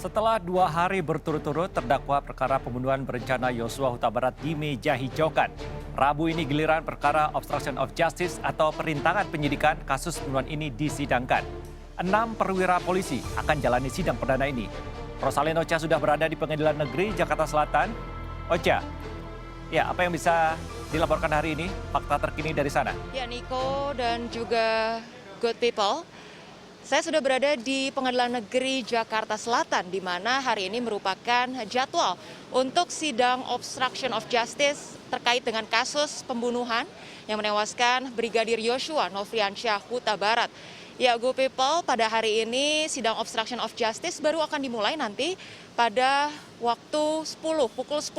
Setelah 2 hari berturut-turut terdakwa perkara pembunuhan berencana Yosua Huta Barat di meja hijaukan. Rabu ini giliran perkara obstruction of justice atau perintangan penyidikan kasus pembunuhan ini disidangkan. 6 perwira polisi akan jalani sidang perdana ini. Rosalina Ocha sudah berada di Pengadilan Negeri Jakarta Selatan. Ocha, ya apa yang bisa dilaporkan hari ini? Fakta terkini dari sana. Ya, Niko dan juga good people. Saya sudah berada di Pengadilan Negeri Jakarta Selatan, di mana hari ini merupakan jadwal untuk sidang obstruction of justice terkait dengan kasus pembunuhan yang menewaskan Brigadir Yosua Nofriansyah Huta Barat. Ya, good people, pada hari ini sidang obstruction of justice baru akan dimulai nanti pada pukul 10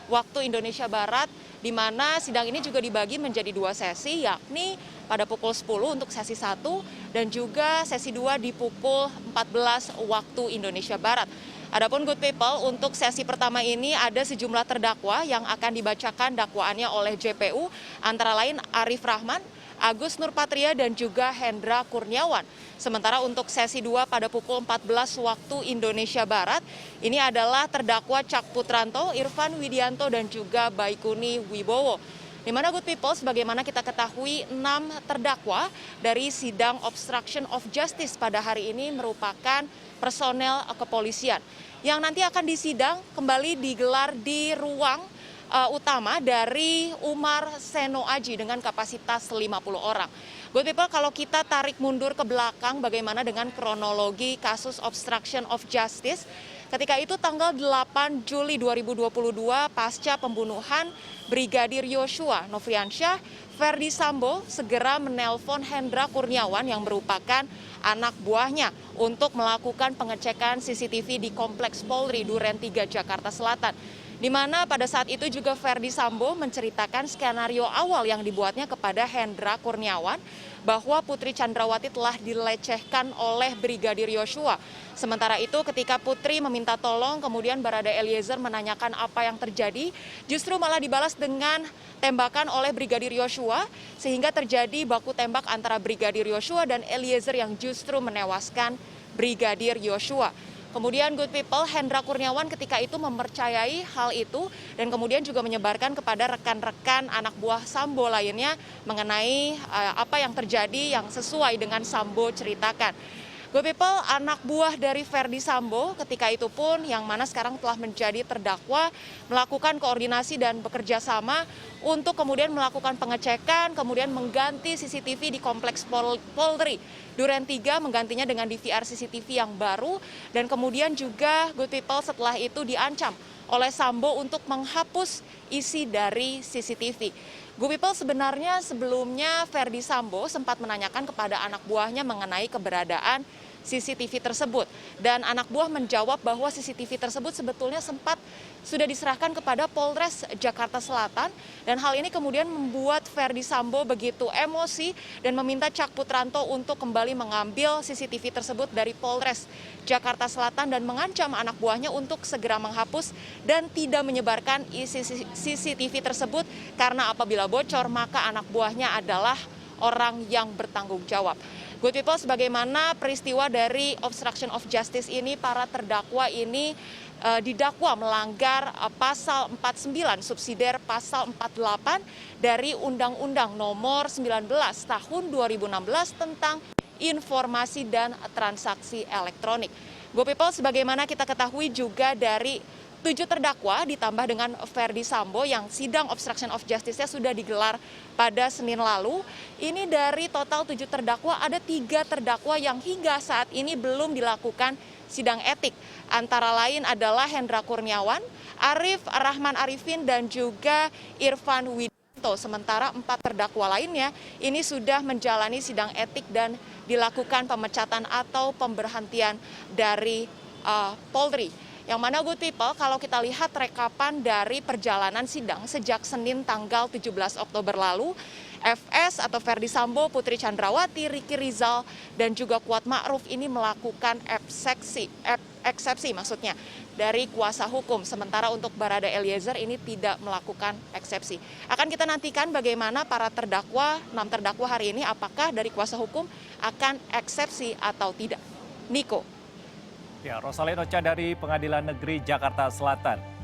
waktu Indonesia Barat, di mana sidang ini juga dibagi menjadi 2 sesi, yakni pada pukul 10 untuk sesi 1 dan juga sesi 2 di pukul 14 waktu Indonesia Barat. Adapun good people, untuk sesi pertama ini ada sejumlah terdakwa yang akan dibacakan dakwaannya oleh JPU, antara lain Arif Rahman, Agus Nurpatria, dan juga Hendra Kurniawan. Sementara untuk sesi 2 pada pukul 14 waktu Indonesia Barat, ini adalah terdakwa Cak Putranto, Irfan Widianto, dan juga Baikuni Wibowo. Di mana good people, sebagaimana kita ketahui 6 terdakwa dari sidang obstruction of justice pada hari ini merupakan personel kepolisian yang nanti akan disidang kembali digelar di ruang utama dari Umar Seno Aji dengan kapasitas 50 orang. Good people, kalau kita tarik mundur ke belakang bagaimana dengan kronologi kasus obstruction of justice, ketika itu tanggal 8 Juli 2022 pasca pembunuhan Brigadir Yosua Nofriansyah, Ferdi Sambo segera menelpon Hendra Kurniawan yang merupakan anak buahnya untuk melakukan pengecekan CCTV di Kompleks Polri Duren 3 Jakarta Selatan. Di mana pada saat itu juga Ferdi Sambo menceritakan skenario awal yang dibuatnya kepada Hendra Kurniawan bahwa Putri Chandrawati telah dilecehkan oleh Brigadir Yosua. Sementara itu ketika Putri meminta tolong, kemudian Barada Eliezer menanyakan apa yang terjadi, justru malah dibalas dengan tembakan oleh Brigadir Yosua, sehingga terjadi baku tembak antara Brigadir Yosua dan Eliezer yang justru menewaskan Brigadir Yosua. Kemudian good people, Hendra Kurniawan ketika itu mempercayai hal itu dan kemudian juga menyebarkan kepada rekan-rekan anak buah Sambo lainnya mengenai apa yang terjadi yang sesuai dengan Sambo ceritakan. Good people, anak buah dari Ferdi Sambo ketika itu pun yang mana sekarang telah menjadi terdakwa melakukan koordinasi dan bekerja sama untuk kemudian melakukan pengecekan, kemudian mengganti CCTV di Kompleks Polri Duren 3, menggantinya dengan DVR CCTV yang baru, dan kemudian juga good people setelah itu diancam oleh Sambo untuk menghapus isi dari CCTV. Good people, sebenarnya sebelumnya Ferdi Sambo sempat menanyakan kepada anak buahnya mengenai keberadaan CCTV tersebut. Dan anak buah menjawab bahwa CCTV tersebut sebetulnya sempat sudah diserahkan kepada Polres Jakarta Selatan. Dan hal ini kemudian membuat Ferdi Sambo begitu emosi dan meminta Cak Putranto untuk kembali mengambil CCTV tersebut dari Polres Jakarta Selatan dan mengancam anak buahnya untuk segera menghapus dan tidak menyebarkan isi CCTV tersebut karena apabila bocor maka anak buahnya adalah orang yang bertanggung jawab. Good people, sebagaimana peristiwa dari obstruction of justice ini, para terdakwa ini didakwa melanggar pasal 49 subsidiar pasal 48 dari Undang-Undang Nomor 19 Tahun 2016 tentang informasi dan transaksi elektronik. Good people, sebagaimana kita ketahui juga dari 7 terdakwa ditambah dengan Ferdi Sambo yang sidang obstruction of justice-nya sudah digelar pada Senin lalu. Ini dari total 7 terdakwa ada 3 terdakwa yang hingga saat ini belum dilakukan sidang etik. Antara lain adalah Hendra Kurniawan, Arif Rahman Arifin, dan juga Irfan Widianto. Sementara 4 terdakwa lainnya ini sudah menjalani sidang etik dan dilakukan pemecatan atau pemberhentian dari Polri. Yang mana good people, kalau kita lihat rekapan dari perjalanan sidang sejak Senin tanggal 17 Oktober lalu, FS atau Ferdi Sambo, Putri Chandrawati, Riki Rizal, dan juga Kuat Ma'ruf ini melakukan eksepsi maksudnya dari kuasa hukum. Sementara untuk Barada Eliezer ini tidak melakukan eksepsi. Akan kita nantikan bagaimana para terdakwa, 6 terdakwa hari ini, apakah dari kuasa hukum akan eksepsi atau tidak. Niko. Ya, Rosalin Ocha dari Pengadilan Negeri Jakarta Selatan.